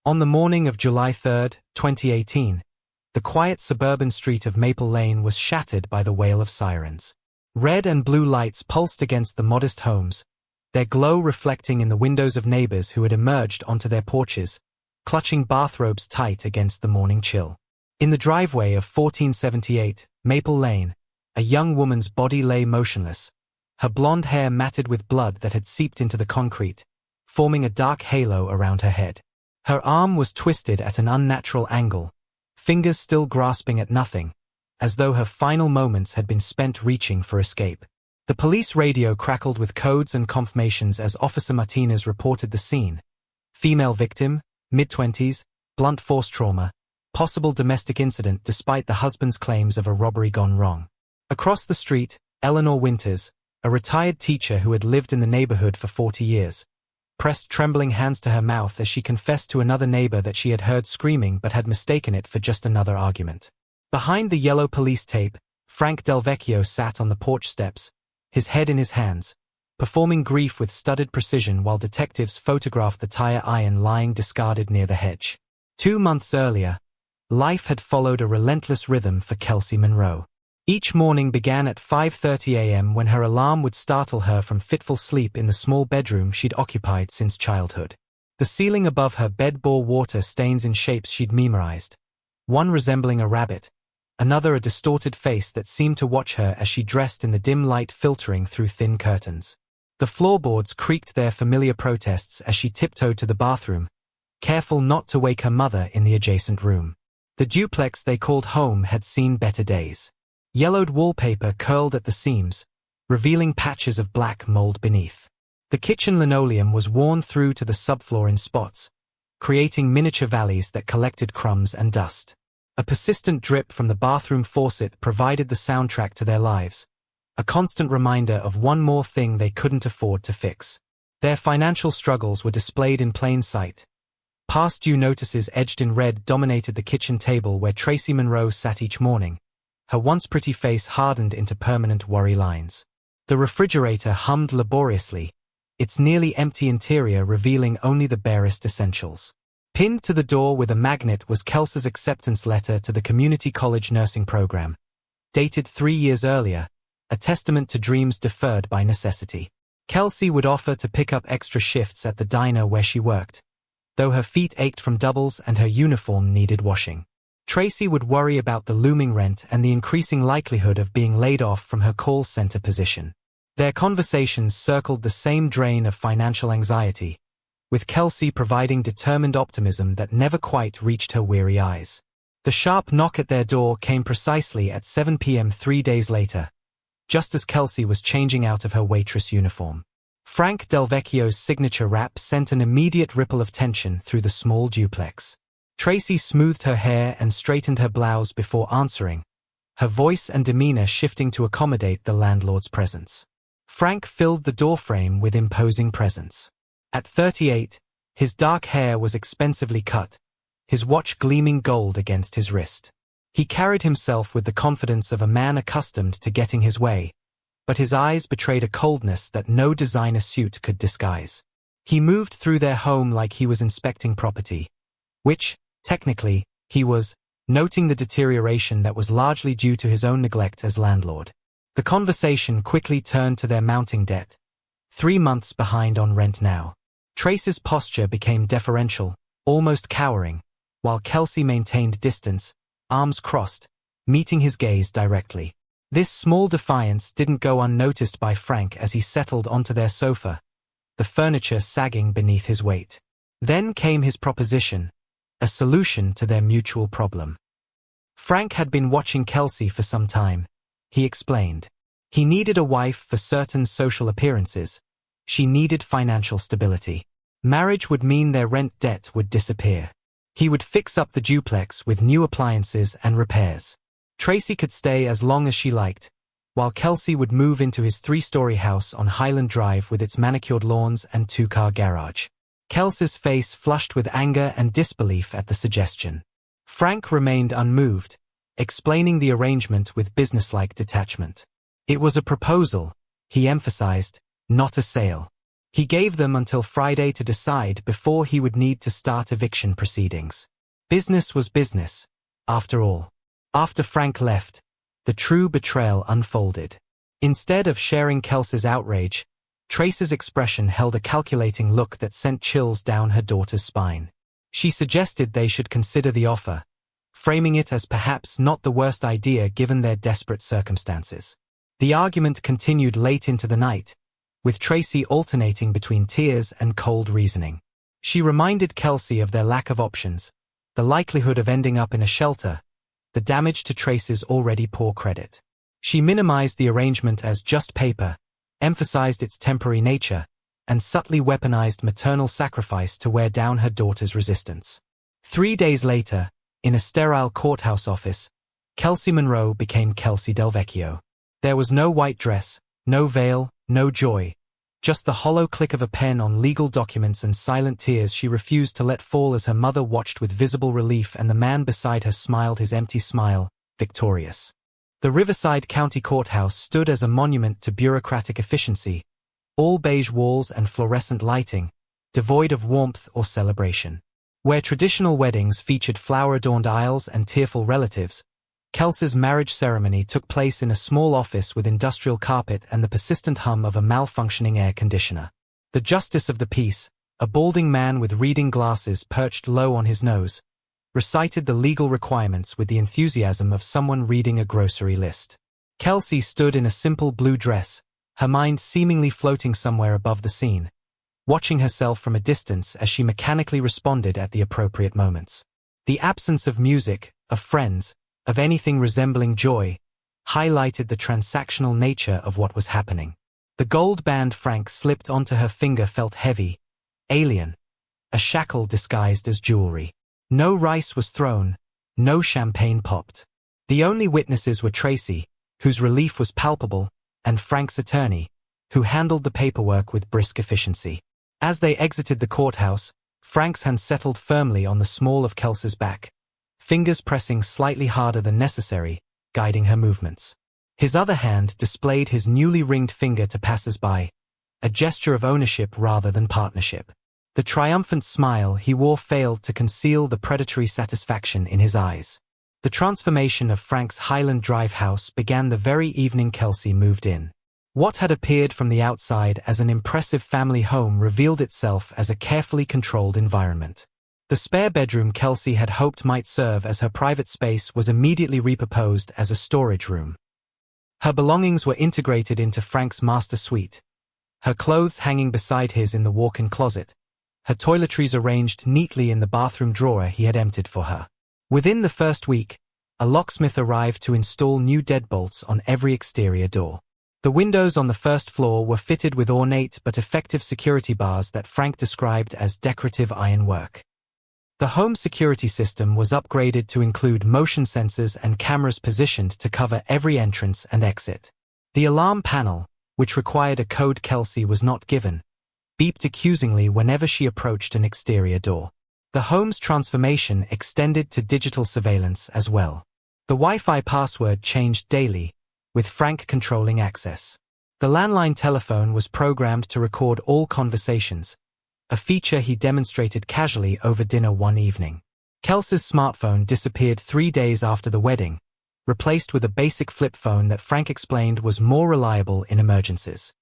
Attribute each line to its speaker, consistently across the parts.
Speaker 1: On the morning of July 3, 2018, the quiet suburban street of Maple Lane was shattered by the wail of sirens. Red and blue lights pulsed against the modest homes, their glow reflecting in the windows of neighbors who had emerged onto their porches, clutching bathrobes tight against the morning chill. In the driveway of 1478, Maple Lane, a young woman's body lay motionless, her blonde hair matted with blood that had seeped into the concrete, forming a dark halo around her head. Her arm was twisted at an unnatural angle, fingers still grasping at nothing, as though her final moments had been spent reaching for escape. The police radio crackled with codes and confirmations as Officer Martinez reported the scene. Female victim, mid-20s, blunt force trauma, possible domestic incident despite the husband's claims of a robbery gone wrong. Across the street, Eleanor Winters, a retired teacher who had lived in the neighborhood for 40 years, pressed trembling hands to her mouth as she confessed to another neighbor that she had heard screaming but had mistaken it for just another argument. Behind the yellow police tape, Frank Delvecchio sat on the porch steps, his head in his hands, performing grief with studied precision while detectives photographed the tire iron lying discarded near the hedge. 2 months earlier, life had followed a relentless rhythm for Kelsey Monroe. Each morning began at 5:30 a.m. when her alarm would startle her from fitful sleep in the small bedroom she'd occupied since childhood. The ceiling above her bed bore water stains in shapes she'd memorized, one resembling a rabbit, another a distorted face that seemed to watch her as she dressed in the dim light filtering through thin curtains. The floorboards creaked their familiar protests as she tiptoed to the bathroom, careful not to wake her mother in the adjacent room. The duplex they called home had seen better days. Yellowed wallpaper curled at the seams, revealing patches of black mold beneath. The kitchen linoleum was worn through to the subfloor in spots, creating miniature valleys that collected crumbs and dust. A persistent drip from the bathroom faucet provided the soundtrack to their lives, a constant reminder of one more thing they couldn't afford to fix. Their financial struggles were displayed in plain sight. Past due notices etched in red dominated the kitchen table where Tracy Monroe sat each morning, her once pretty face hardened into permanent worry lines. The refrigerator hummed laboriously, its nearly empty interior revealing only the barest essentials. Pinned to the door with a magnet was Kelsey's acceptance letter to the community college nursing program, dated 3 years earlier, a testament to dreams deferred by necessity. Kelsey would offer to pick up extra shifts at the diner where she worked, though her feet ached from doubles and her uniform needed washing. Tracy would worry about the looming rent and the increasing likelihood of being laid off from her call center position. Their conversations circled the same drain of financial anxiety, with Kelsey providing determined optimism that never quite reached her weary eyes. The sharp knock at their door came precisely at 7 p.m. 3 days later, just as Kelsey was changing out of her waitress uniform. Frank Delvecchio's signature rap sent an immediate ripple of tension through the small duplex. Tracy smoothed her hair and straightened her blouse before answering, her voice and demeanor shifting to accommodate the landlord's presence. Frank filled the doorframe with imposing presence. At 38, his dark hair was expensively cut, his watch gleaming gold against his wrist. He carried himself with the confidence of a man accustomed to getting his way, but his eyes betrayed a coldness that no designer suit could disguise. He moved through their home like he was inspecting property, which, technically, he was, noting the deterioration that was largely due to his own neglect as landlord. The conversation quickly turned to their mounting debt, 3 months behind on rent now. Trace's posture became deferential, almost cowering, while Kelsey maintained distance, arms crossed, meeting his gaze directly. This small defiance didn't go unnoticed by Frank as he settled onto their sofa, the furniture sagging beneath his weight. Then came his proposition, a solution to their mutual problem. Frank had been watching Kelsey for some time, he explained. He needed a wife for certain social appearances. She needed financial stability. Marriage would mean their rent debt would disappear. He would fix up the duplex with new appliances and repairs. Tracy could stay as long as she liked, while Kelsey would move into his 3-story house on Highland Drive with its manicured lawns and 2-car garage. Kelsey's face flushed with anger and disbelief at the suggestion. Frank remained unmoved, explaining the arrangement with businesslike detachment. It was a proposal, he emphasized, not a sale. He gave them until Friday to decide before he would need to start eviction proceedings. Business was business, after all. After Frank left, the true betrayal unfolded. Instead of sharing Kelsey's outrage, Tracy's expression held a calculating look that sent chills down her daughter's spine. She suggested they should consider the offer, framing it as perhaps not the worst idea given their desperate circumstances. The argument continued late into the night, with Tracy alternating between tears and cold reasoning. She reminded Kelsey of their lack of options, the likelihood of ending up in a shelter, the damage to Tracy's already poor credit. She minimized the arrangement as just paper, emphasized its temporary nature, and subtly weaponized maternal sacrifice to wear down her daughter's resistance. 3 days later, in a sterile courthouse office, Kelsey Monroe became Kelsey Delvecchio. There was no white dress, no veil, no joy, just the hollow click of a pen on legal documents and silent tears she refused to let fall as her mother watched with visible relief and the man beside her smiled his empty smile, victorious. The Riverside County Courthouse stood as a monument to bureaucratic efficiency, all beige walls and fluorescent lighting, devoid of warmth or celebration. Where traditional weddings featured flower-adorned aisles and tearful relatives, Kelsey's marriage ceremony took place in a small office with industrial carpet and the persistent hum of a malfunctioning air conditioner. The justice of the peace, a balding man with reading glasses perched low on his nose, recited the legal requirements with the enthusiasm of someone reading a grocery list. Kelsey stood in a simple blue dress, her mind seemingly floating somewhere above the scene, watching herself from a distance as she mechanically responded at the appropriate moments. The absence of music, of friends, of anything resembling joy, highlighted the transactional nature of what was happening. The gold band Frank slipped onto her finger felt heavy, alien, a shackle disguised as jewelry. No rice was thrown, no champagne popped. The only witnesses were Tracy, whose relief was palpable, and Frank's attorney, who handled the paperwork with brisk efficiency. As they exited the courthouse, Frank's hand settled firmly on the small of Kelsey's back, fingers pressing slightly harder than necessary, guiding her movements. His other hand displayed his newly ringed finger to passers-by, a gesture of ownership rather than partnership. The triumphant smile he wore failed to conceal the predatory satisfaction in his eyes. The transformation of Frank's Highland Drive house began the very evening Kelsey moved in. What had appeared from the outside as an impressive family home revealed itself as a carefully controlled environment. The spare bedroom Kelsey had hoped might serve as her private space was immediately repurposed as a storage room. Her belongings were integrated into Frank's master suite, her clothes hanging beside his in the walk-in closet, her toiletries arranged neatly in the bathroom drawer he had emptied for her. Within the first week, a locksmith arrived to install new deadbolts on every exterior door. The windows on the first floor were fitted with ornate but effective security bars that Frank described as decorative ironwork. The home security system was upgraded to include motion sensors and cameras positioned to cover every entrance and exit. The alarm panel, which required a code Kelsey was not given, beeped accusingly whenever she approached an exterior door. The home's transformation extended to digital surveillance as well. The Wi-Fi password changed daily, with Frank controlling access. The landline telephone was programmed to record all conversations, a feature he demonstrated casually over dinner one evening. Kelsey's smartphone disappeared 3 days after the wedding, replaced with a basic flip phone that Frank explained was more reliable in emergencies.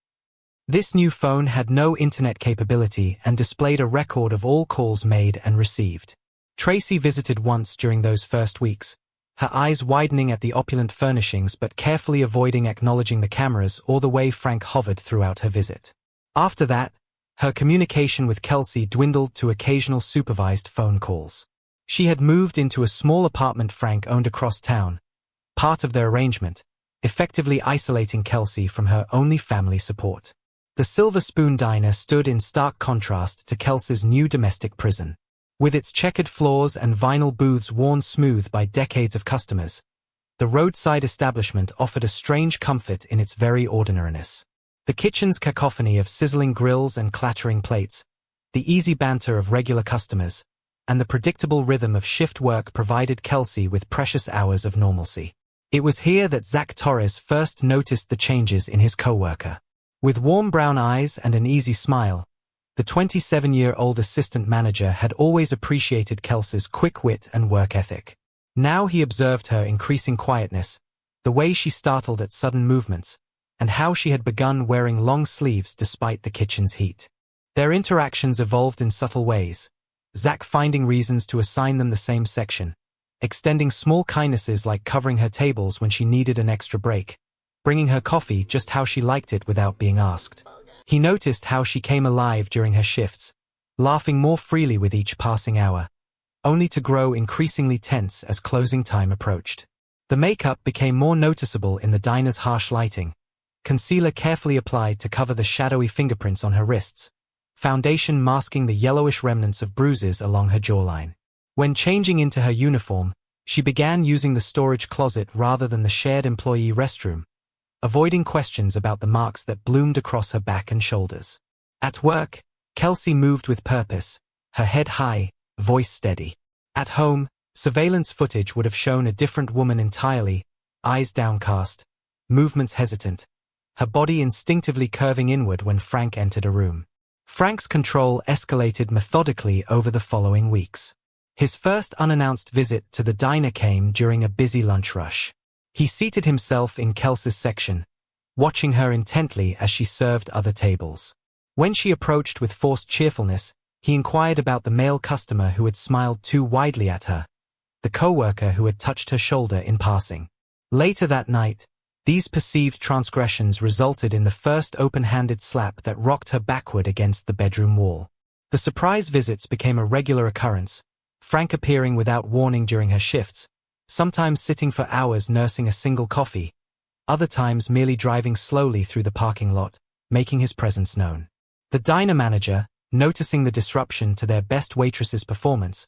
Speaker 1: This new phone had no internet capability and displayed a record of all calls made and received. Tracy visited once during those first weeks, her eyes widening at the opulent furnishings but carefully avoiding acknowledging the cameras or the way Frank hovered throughout her visit. After that, her communication with Kelsey dwindled to occasional supervised phone calls. She had moved into a small apartment Frank owned across town, part of their arrangement, effectively isolating Kelsey from her only family support. The Silver Spoon Diner stood in stark contrast to Kelsey's new domestic prison. With its checkered floors and vinyl booths worn smooth by decades of customers, the roadside establishment offered a strange comfort in its very ordinariness. The kitchen's cacophony of sizzling grills and clattering plates, the easy banter of regular customers, and the predictable rhythm of shift work provided Kelsey with precious hours of normalcy. It was here that Zach Torres first noticed the changes in his coworker. With warm brown eyes and an easy smile, The 27-year-old assistant manager had always appreciated Kelsey's quick wit and work ethic. Now he observed her increasing quietness, the way she startled at sudden movements, and how she had begun wearing long sleeves despite the kitchen's heat. Their interactions evolved in subtle ways, Zach finding reasons to assign them the same section, extending small kindnesses like covering her tables when she needed an extra break, bringing her coffee just how she liked it without being asked. He noticed how she came alive during her shifts, laughing more freely with each passing hour, only to grow increasingly tense as closing time approached. The makeup became more noticeable in the diner's harsh lighting, concealer carefully applied to cover the shadowy fingerprints on her wrists, foundation masking the yellowish remnants of bruises along her jawline. When changing into her uniform, she began using the storage closet rather than the shared employee restroom, avoiding questions about the marks that bloomed across her back and shoulders. At work, Kelsey moved with purpose, her head high, voice steady. At home, surveillance footage would have shown a different woman entirely, eyes downcast, movements hesitant, her body instinctively curving inward when Frank entered a room. Frank's control escalated methodically over the following weeks. His first unannounced visit to the diner came during a busy lunch rush. He seated himself in Kelsey's section, watching her intently as she served other tables. When she approached with forced cheerfulness, he inquired about the male customer who had smiled too widely at her, the coworker who had touched her shoulder in passing. Later that night, these perceived transgressions resulted in the first open-handed slap that rocked her backward against the bedroom wall. The surprise visits became a regular occurrence, Frank appearing without warning during her shifts, sometimes sitting for hours nursing a single coffee, other times merely driving slowly through the parking lot, making his presence known. The diner manager, noticing the disruption to their best waitress's performance,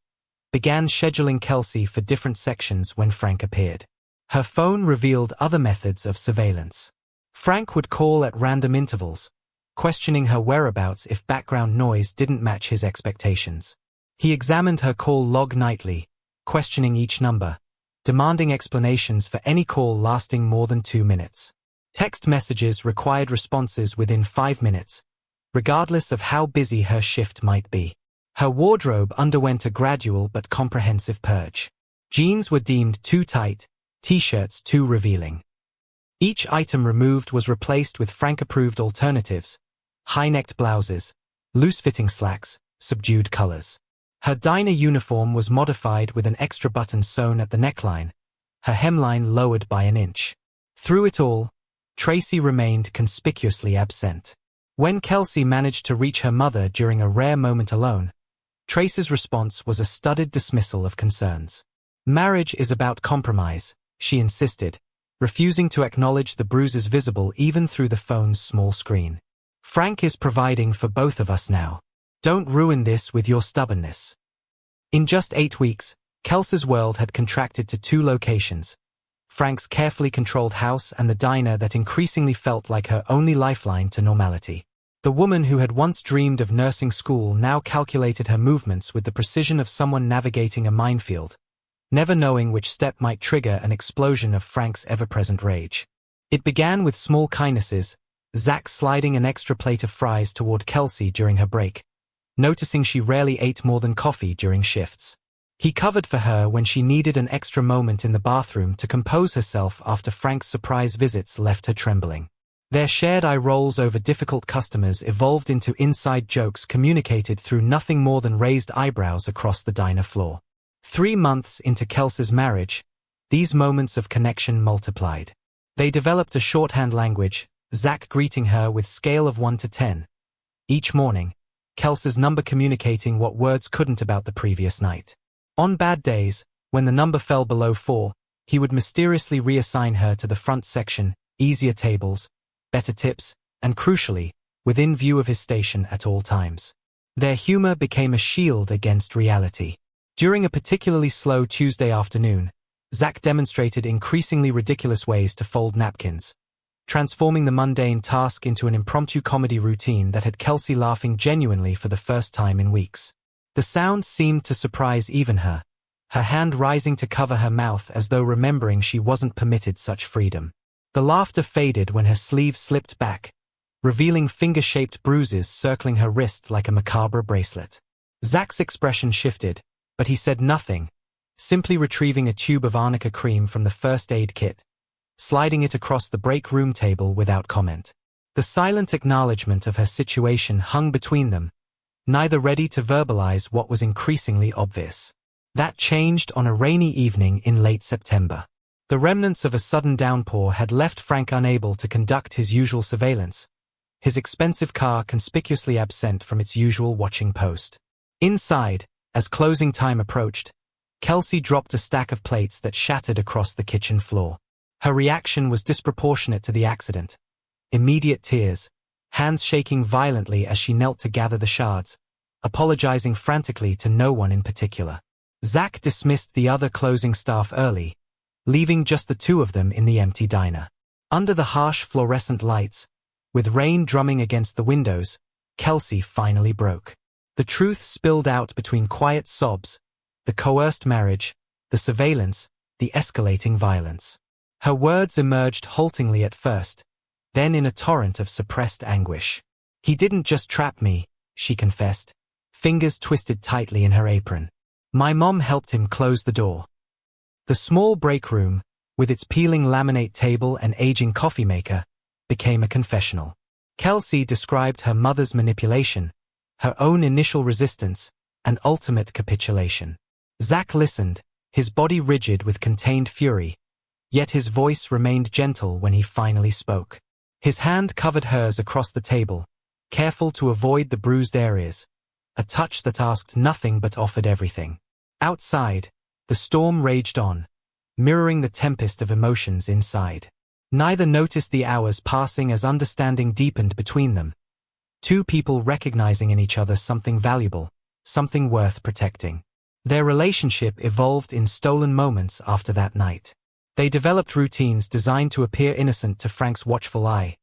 Speaker 1: began scheduling Kelsey for different sections when Frank appeared. Her phone revealed other methods of surveillance. Frank would call at random intervals, questioning her whereabouts if background noise didn't match his expectations. He examined her call log nightly, questioning each number, demanding explanations for any call lasting more than 2 minutes. Text messages required responses within 5 minutes, regardless of how busy her shift might be. Her wardrobe underwent a gradual but comprehensive purge. Jeans were deemed too tight, t-shirts too revealing. Each item removed was replaced with Frank-approved alternatives, high-necked blouses, loose-fitting slacks, subdued colors. Her diner uniform was modified with an extra button sewn at the neckline, her hemline lowered by an inch. Through it all, Tracy remained conspicuously absent. When Kelsey managed to reach her mother during a rare moment alone, Tracy's response was a studied dismissal of concerns. Marriage is about compromise, she insisted, refusing to acknowledge the bruises visible even through the phone's small screen. Frank is providing for both of us now. Don't ruin this with your stubbornness. In just 8 weeks, Kelsey's world had contracted to 2 locations, Frank's carefully controlled house and the diner that increasingly felt like her only lifeline to normality. The woman who had once dreamed of nursing school now calculated her movements with the precision of someone navigating a minefield, never knowing which step might trigger an explosion of Frank's ever-present rage. It began with small kindnesses, Zach sliding an extra plate of fries toward Kelsey during her break, noticing she rarely ate more than coffee during shifts. He covered for her when she needed an extra moment in the bathroom to compose herself after Frank's surprise visits left her trembling. Their shared eye rolls over difficult customers evolved into inside jokes communicated through nothing more than raised eyebrows across the diner floor. 3 months into Kelsey's marriage, these moments of connection multiplied. They developed a shorthand language, Zach greeting her with scale of 1 to 10. Each morning, Kelsey's number communicating what words couldn't about the previous night. On bad days, when the number fell below 4, he would mysteriously reassign her to the front section, easier tables, better tips, and crucially, within view of his station at all times. Their humor became a shield against reality. During a particularly slow Tuesday afternoon, Zach demonstrated increasingly ridiculous ways to fold napkins, transforming the mundane task into an impromptu comedy routine that had Kelsey laughing genuinely for the first time in weeks. The sound seemed to surprise even her hand rising to cover her mouth as though remembering she wasn't permitted such freedom. The laughter faded when her sleeve slipped back, revealing finger-shaped bruises circling her wrist like a macabre bracelet. Zach's expression shifted, but he said nothing, simply retrieving a tube of arnica cream from the first aid kit, sliding it across the break room table without comment. The silent acknowledgement of her situation hung between them, neither ready to verbalize what was increasingly obvious. That changed on a rainy evening in late September. The remnants of a sudden downpour had left Frank unable to conduct his usual surveillance, his expensive car conspicuously absent from its usual watching post. Inside, as closing time approached, Kelsey dropped a stack of plates that shattered across the kitchen floor. Her reaction was disproportionate to the accident. Immediate tears, hands shaking violently as she knelt to gather the shards, apologizing frantically to no one in particular. Zach dismissed the other closing staff early, leaving just the two of them in the empty diner. Under the harsh fluorescent lights, with rain drumming against the windows, Kelsey finally broke. The truth spilled out between quiet sobs, the coerced marriage, the surveillance, the escalating violence. Her words emerged haltingly at first, then in a torrent of suppressed anguish. "He didn't just trap me," she confessed, fingers twisted tightly in her apron. "My mom helped him close the door." The small break room, with its peeling laminate table and aging coffee maker, became a confessional. Kelsey described her mother's manipulation, her own initial resistance, and ultimate capitulation. Zach listened, his body rigid with contained fury, yet his voice remained gentle when he finally spoke. His hand covered hers across the table, careful to avoid the bruised areas, a touch that asked nothing but offered everything. Outside, the storm raged on, mirroring the tempest of emotions inside. Neither noticed the hours passing as understanding deepened between them, two people recognizing in each other something valuable, something worth protecting. Their relationship evolved in stolen moments after that night. They developed routines designed to appear innocent to Frank's watchful eye,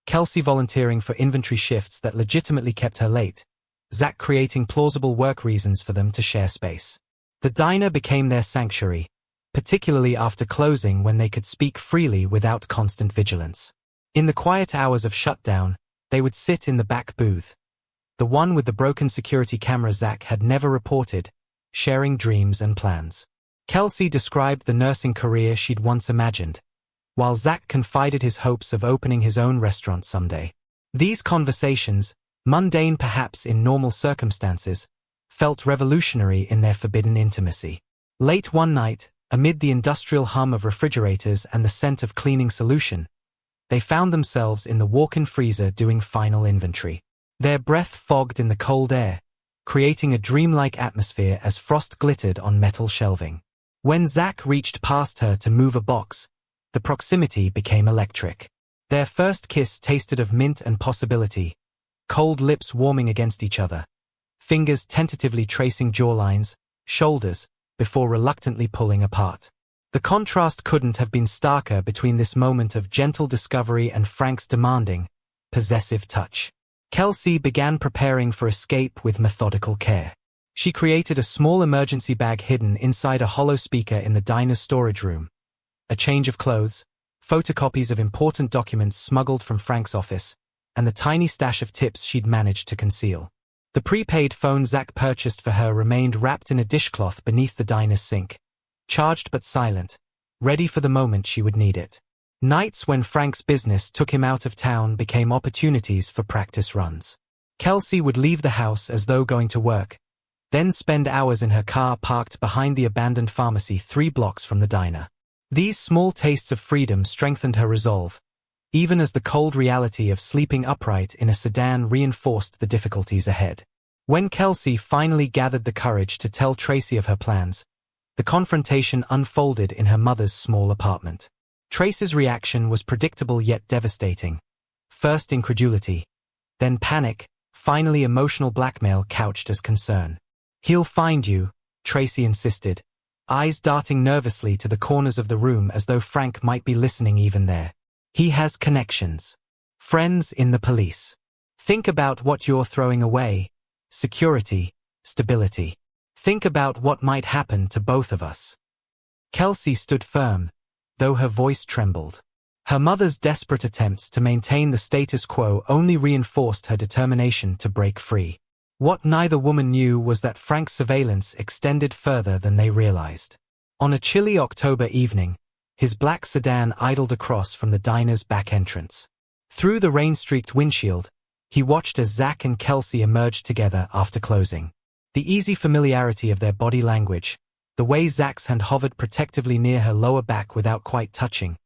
Speaker 1: Kelsey volunteering for inventory shifts that legitimately kept her late, Zach creating plausible work reasons for them to share space. The diner became their sanctuary, particularly after closing when they could speak freely without constant vigilance. In the quiet hours of shutdown, they would sit in the back booth, the one with the broken security camera Zach had never reported, sharing dreams and plans. Kelsey described the nursing career she'd once imagined, while Zach confided his hopes of opening his own restaurant someday. These conversations, mundane perhaps in normal circumstances, felt revolutionary in their forbidden intimacy. Late one night, amid the industrial hum of refrigerators and the scent of cleaning solution, they found themselves in the walk-in freezer doing final inventory. Their breath fogged in the cold air, creating a dreamlike atmosphere as frost glittered on metal shelving. When Zach reached past her to move a box, the proximity became electric. Their first kiss tasted of mint and possibility, cold lips warming against each other, fingers tentatively tracing jawlines, shoulders, before reluctantly pulling apart. The contrast couldn't have been starker between this moment of gentle discovery and Frank's demanding, possessive touch. Kelsey began preparing for escape with methodical care. She created a small emergency bag hidden inside a hollow speaker in the diner's storage room. A change of clothes, photocopies of important documents smuggled from Frank's office, and the tiny stash of tips she'd managed to conceal. The prepaid phone Zach purchased for her remained wrapped in a dishcloth beneath the diner's sink, charged but silent, ready for the moment she would need it. Nights when Frank's business took him out of town became opportunities for practice runs. Kelsey would leave the house as though going to work, then spend hours in her car parked behind the abandoned pharmacy 3 blocks from the diner. These small tastes of freedom strengthened her resolve, even as the cold reality of sleeping upright in a sedan reinforced the difficulties ahead. When Kelsey finally gathered the courage to tell Tracy of her plans, the confrontation unfolded in her mother's small apartment. Tracy's reaction was predictable yet devastating. First incredulity, then panic, finally emotional blackmail couched as concern. "He'll find you," Tracy insisted, eyes darting nervously to the corners of the room as though Frank might be listening even there. "He has connections. Friends in the police. Think about what you're throwing away. Security, stability. Think about what might happen to both of us." Kelsey stood firm, though her voice trembled. Her mother's desperate attempts to maintain the status quo only reinforced her determination to break free. What neither woman knew was that Frank's surveillance extended further than they realized. On a chilly October evening, his black sedan idled across from the diner's back entrance. Through the rain-streaked windshield, he watched as Zach and Kelsey emerged together after closing. The easy familiarity of their body language, the way Zach's hand hovered protectively near her lower back without quite touching,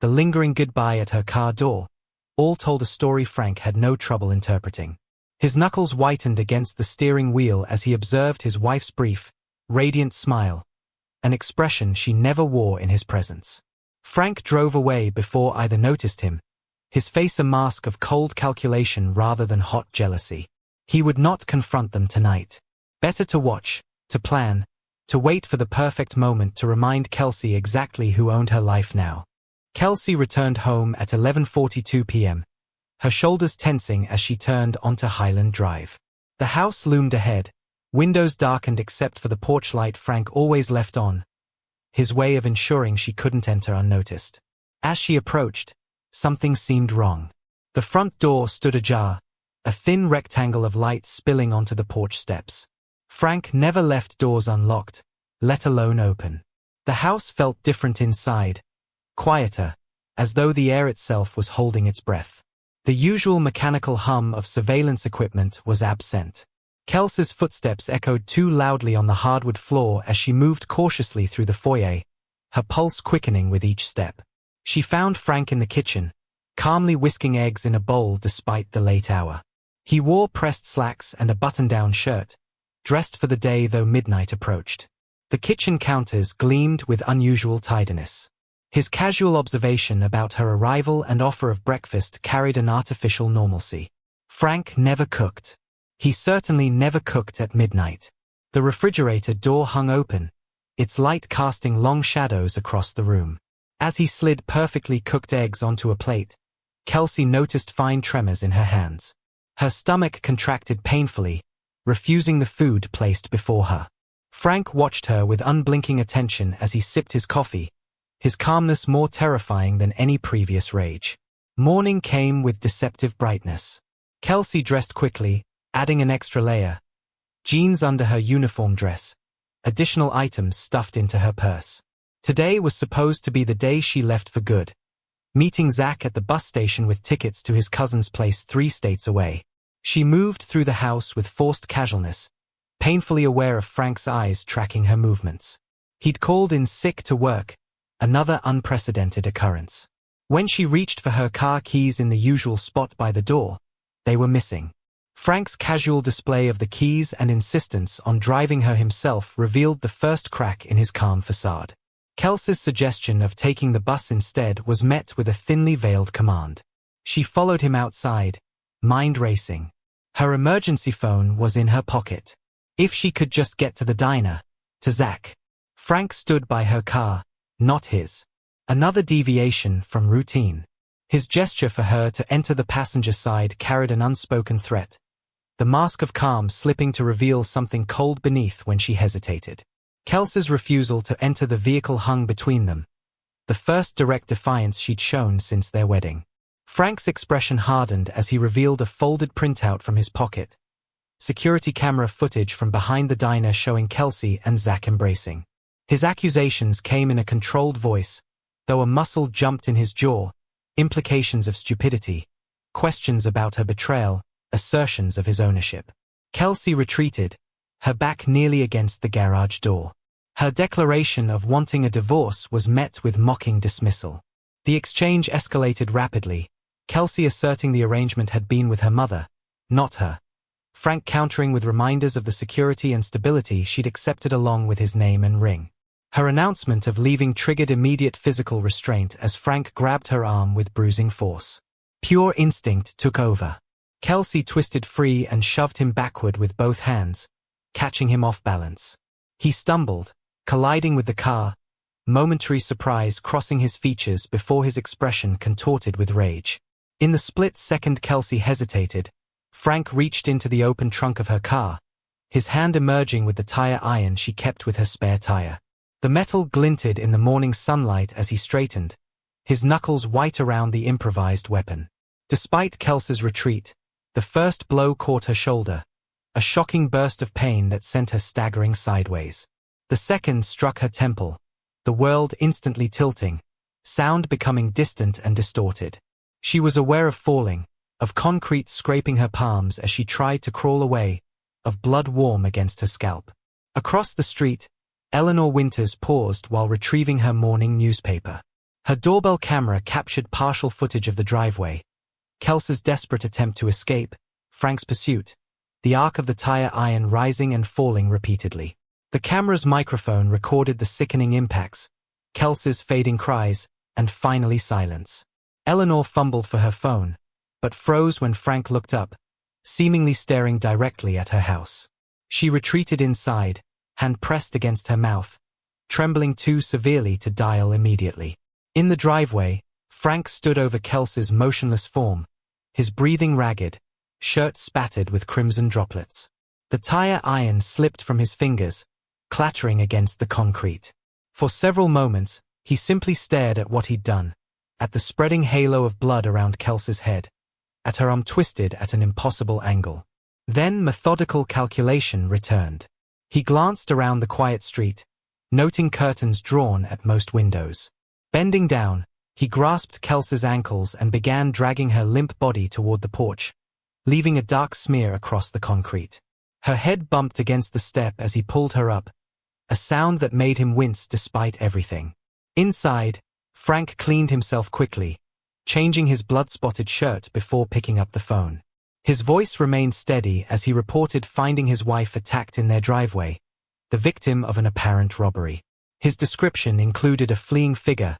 Speaker 1: the lingering goodbye at her car door, all told a story Frank had no trouble interpreting. His knuckles whitened against the steering wheel as he observed his wife's brief, radiant smile, an expression she never wore in his presence. Frank drove away before either noticed him, his face a mask of cold calculation rather than hot jealousy. He would not confront them tonight. Better to watch, to plan, to wait for the perfect moment to remind Kelsey exactly who owned her life now. Kelsey returned home at 11:42 p.m., her shoulders tensing as she turned onto Highland Drive. The house loomed ahead, windows darkened except for the porch light Frank always left on, his way of ensuring she couldn't enter unnoticed. As she approached, something seemed wrong. The front door stood ajar, a thin rectangle of light spilling onto the porch steps. Frank never left doors unlocked, let alone open. The house felt different inside, quieter, as though the air itself was holding its breath. The usual mechanical hum of surveillance equipment was absent. Kelsey's footsteps echoed too loudly on the hardwood floor as she moved cautiously through the foyer, her pulse quickening with each step. She found Frank in the kitchen, calmly whisking eggs in a bowl despite the late hour. He wore pressed slacks and a button-down shirt, dressed for the day though midnight approached. The kitchen counters gleamed with unusual tidiness. His casual observation about her arrival and offer of breakfast carried an artificial normalcy. Frank never cooked. He certainly never cooked at midnight. The refrigerator door hung open, its light casting long shadows across the room. As he slid perfectly cooked eggs onto a plate, Kelsey noticed fine tremors in her hands. Her stomach contracted painfully, refusing the food placed before her. Frank watched her with unblinking attention as he sipped his coffee, his calmness more terrifying than any previous rage. Morning came with deceptive brightness. Kelsey dressed quickly, adding an extra layer, jeans under her uniform dress, additional items stuffed into her purse. Today was supposed to be the day she left for good, meeting Zach at the bus station with tickets to his cousin's place 3 states away. She moved through the house with forced casualness, painfully aware of Frank's eyes tracking her movements. He'd called in sick to work, another unprecedented occurrence. When she reached for her car keys in the usual spot by the door, they were missing. Frank's casual display of the keys and insistence on driving her himself revealed the first crack in his calm facade. Kelsey's suggestion of taking the bus instead was met with a thinly veiled command. She followed him outside, mind racing. Her emergency phone was in her pocket. If she could just get to the diner, to Zach. Frank stood by her car, not his. Another deviation from routine. His gesture for her to enter the passenger side carried an unspoken threat, the mask of calm slipping to reveal something cold beneath when she hesitated. Kelsey's refusal to enter the vehicle hung between them, the first direct defiance she'd shown since their wedding. Frank's expression hardened as he revealed a folded printout from his pocket, security camera footage from behind the diner showing Kelsey and Zach embracing. His accusations came in a controlled voice, though a muscle jumped in his jaw, implications of stupidity, questions about her betrayal, assertions of his ownership. Kelsey retreated, her back nearly against the garage door. Her declaration of wanting a divorce was met with mocking dismissal. The exchange escalated rapidly, Kelsey asserting the arrangement had been with her mother, not her. Frank countering with reminders of the security and stability she'd accepted along with his name and ring. Her announcement of leaving triggered immediate physical restraint as Frank grabbed her arm with bruising force. Pure instinct took over. Kelsey twisted free and shoved him backward with both hands, catching him off balance. He stumbled, colliding with the car, momentary surprise crossing his features before his expression contorted with rage. In the split second Kelsey hesitated, Frank reached into the open trunk of her car, his hand emerging with the tire iron she kept with her spare tire. The metal glinted in the morning sunlight as he straightened, his knuckles white around the improvised weapon. Despite Kelsey's retreat, the first blow caught her shoulder, a shocking burst of pain that sent her staggering sideways. The second struck her temple, the world instantly tilting, sound becoming distant and distorted. She was aware of falling, of concrete scraping her palms as she tried to crawl away, of blood warm against her scalp. Across the street, Eleanor Winters paused while retrieving her morning newspaper. Her doorbell camera captured partial footage of the driveway, Kelsey's desperate attempt to escape, Frank's pursuit, the arc of the tire iron rising and falling repeatedly. The camera's microphone recorded the sickening impacts, Kelsey's fading cries, and finally silence. Eleanor fumbled for her phone, but froze when Frank looked up, seemingly staring directly at her house. She retreated inside, hand pressed against her mouth, trembling too severely to dial immediately. In the driveway, Frank stood over Kelsey's motionless form, his breathing ragged, shirt spattered with crimson droplets. The tire iron slipped from his fingers, clattering against the concrete. For several moments, he simply stared at what he'd done, at the spreading halo of blood around Kelsey's head, at her arm twisted at an impossible angle. Then methodical calculation returned. He glanced around the quiet street, noting curtains drawn at most windows. Bending down, he grasped Kelsey's ankles and began dragging her limp body toward the porch, leaving a dark smear across the concrete. Her head bumped against the step as he pulled her up, a sound that made him wince despite everything. Inside, Frank cleaned himself quickly, changing his blood-spotted shirt before picking up the phone. His voice remained steady as he reported finding his wife attacked in their driveway, the victim of an apparent robbery. His description included a fleeing figure,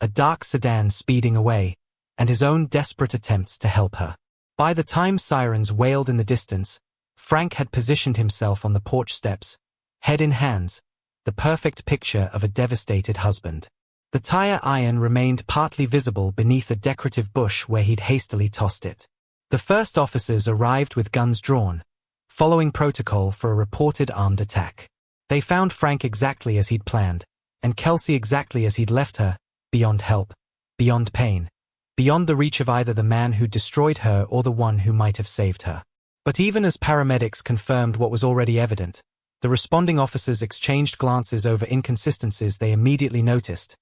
Speaker 1: a dark sedan speeding away, and his own desperate attempts to help her. By the time sirens wailed in the distance, Frank had positioned himself on the porch steps, head in hands, the perfect picture of a devastated husband. The tire iron remained partly visible beneath a decorative bush where he'd hastily tossed it. The first officers arrived with guns drawn, following protocol for a reported armed attack. They found Frank exactly as he'd planned, and Kelsey exactly as he'd left her, beyond help, beyond pain, beyond the reach of either the man who destroyed her or the one who might have saved her. But even as paramedics confirmed what was already evident, the responding officers exchanged glances over inconsistencies they immediately noticed.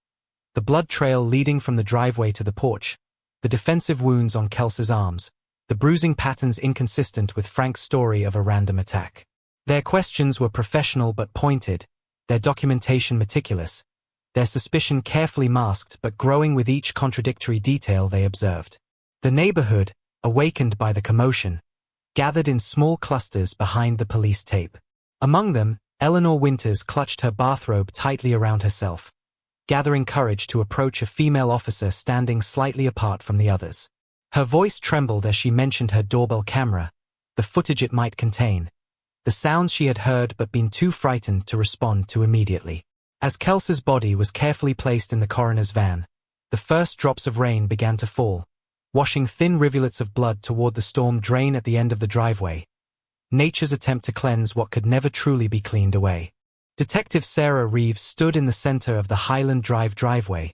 Speaker 1: The blood trail leading from the driveway to the porch, the defensive wounds on Kelsey's arms, the bruising patterns inconsistent with Frank's story of a random attack. Their questions were professional but pointed, their documentation meticulous, their suspicion carefully masked but growing with each contradictory detail they observed. The neighborhood, awakened by the commotion, gathered in small clusters behind the police tape. Among them, Eleanor Winters clutched her bathrobe tightly around herself, gathering courage to approach a female officer standing slightly apart from the others. Her voice trembled as she mentioned her doorbell camera, the footage it might contain, the sounds she had heard but been too frightened to respond to immediately. As Kelsey's body was carefully placed in the coroner's van, the first drops of rain began to fall, washing thin rivulets of blood toward the storm drain at the end of the driveway, nature's attempt to cleanse what could never truly be cleaned away. Detective Sarah Reeves stood in the center of the Highland Drive driveway,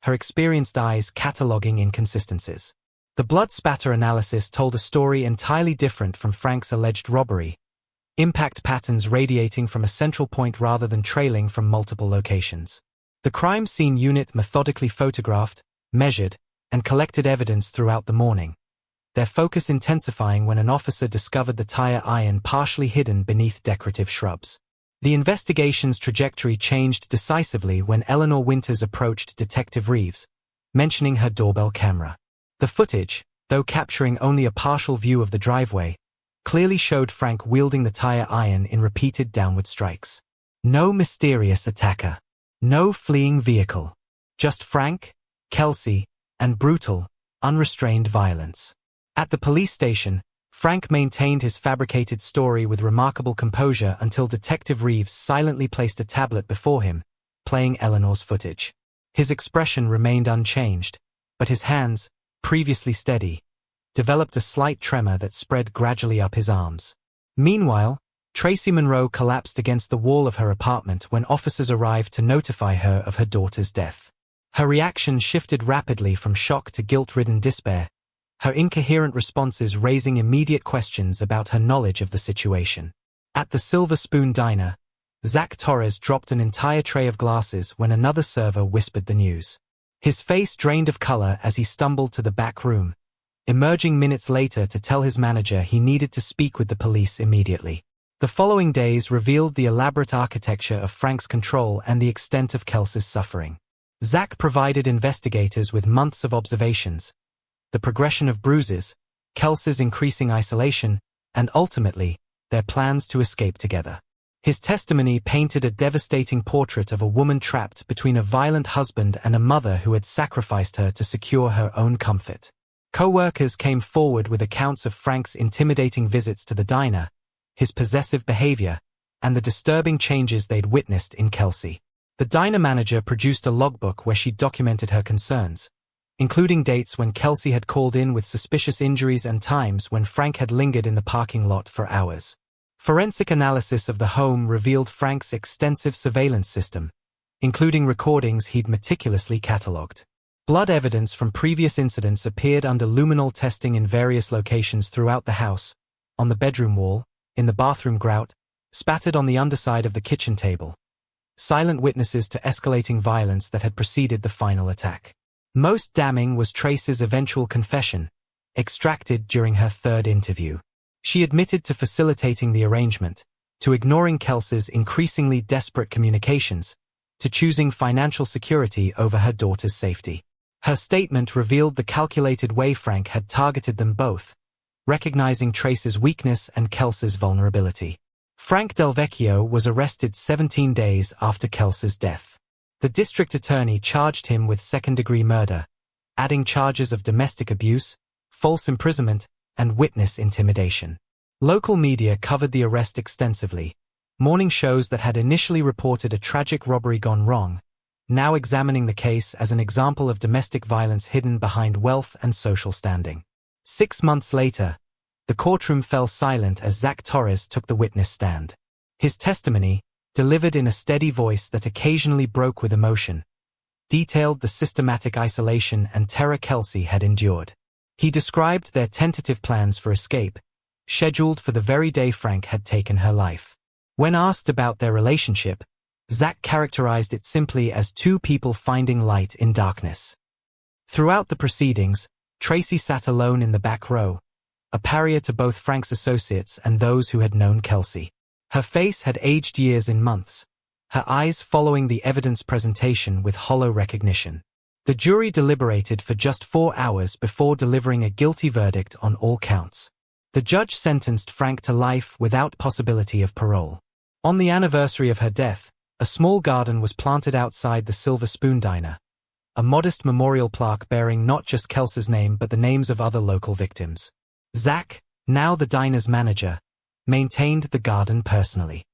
Speaker 1: her experienced eyes cataloging inconsistencies. The blood spatter analysis told a story entirely different from Frank's alleged robbery, impact patterns radiating from a central point rather than trailing from multiple locations. The crime scene unit methodically photographed, measured, and collected evidence throughout the morning, their focus intensifying when an officer discovered the tire iron partially hidden beneath decorative shrubs. The investigation's trajectory changed decisively when Eleanor Winters approached Detective Reeves, mentioning her doorbell camera. The footage, though capturing only a partial view of the driveway, clearly showed Frank wielding the tire iron in repeated downward strikes. No mysterious attacker. No fleeing vehicle. Just Frank, Kelsey, and brutal, unrestrained violence. At the police station, Frank maintained his fabricated story with remarkable composure until Detective Reeves silently placed a tablet before him, playing Eleanor's footage. His expression remained unchanged, but his hands, previously steady, developed a slight tremor that spread gradually up his arms. Meanwhile, Tracy Monroe collapsed against the wall of her apartment when officers arrived to notify her of her daughter's death. Her reaction shifted rapidly from shock to guilt-ridden despair, her incoherent responses raising immediate questions about her knowledge of the situation. At the Silver Spoon Diner, Zach Torres dropped an entire tray of glasses when another server whispered the news. His face drained of color as he stumbled to the back room, emerging minutes later to tell his manager he needed to speak with the police immediately. The following days revealed the elaborate architecture of Frank's control and the extent of Kelsey's suffering. Zach provided investigators with months of observations, the progression of bruises, Kelsey's increasing isolation, and ultimately, their plans to escape together. His testimony painted a devastating portrait of a woman trapped between a violent husband and a mother who had sacrificed her to secure her own comfort. Co-workers came forward with accounts of Frank's intimidating visits to the diner, his possessive behavior, and the disturbing changes they'd witnessed in Kelsey. The diner manager produced a logbook where she documented her concerns, including dates when Kelsey had called in with suspicious injuries and times when Frank had lingered in the parking lot for hours. Forensic analysis of the home revealed Frank's extensive surveillance system, including recordings he'd meticulously catalogued. Blood evidence from previous incidents appeared under luminol testing in various locations throughout the house, on the bedroom wall, in the bathroom grout, spattered on the underside of the kitchen table. Silent witnesses to escalating violence that had preceded the final attack. Most damning was Tracy's eventual confession, extracted during her third interview. She admitted to facilitating the arrangement, to ignoring Kelsey's increasingly desperate communications, to choosing financial security over her daughter's safety. Her statement revealed the calculated way Frank had targeted them both, recognizing Tracy's weakness and Kelsey's vulnerability. Frank Delvecchio was arrested 17 days after Kelsey's death. The district attorney charged him with second-degree murder, adding charges of domestic abuse, false imprisonment, and witness intimidation. Local media covered the arrest extensively. Morning shows that had initially reported a tragic robbery gone wrong, now examining the case as an example of domestic violence hidden behind wealth and social standing. 6 months later, the courtroom fell silent as Zach Torres took the witness stand. His testimony, delivered in a steady voice that occasionally broke with emotion, detailed the systematic isolation and terror Kelsey had endured. He described their tentative plans for escape, scheduled for the very day Frank had taken her life. When asked about their relationship, Zach characterized it simply as two people finding light in darkness. Throughout the proceedings, Tracy sat alone in the back row, a pariah to both Frank's associates and those who had known Kelsey. Her face had aged years in months, her eyes following the evidence presentation with hollow recognition. The jury deliberated for just 4 hours before delivering a guilty verdict on all counts. The judge sentenced Frank to life without possibility of parole. On the anniversary of her death, a small garden was planted outside the Silver Spoon Diner, a modest memorial plaque bearing not just Kelsey's name but the names of other local victims. Zach, now the diner's manager, maintained the garden personally.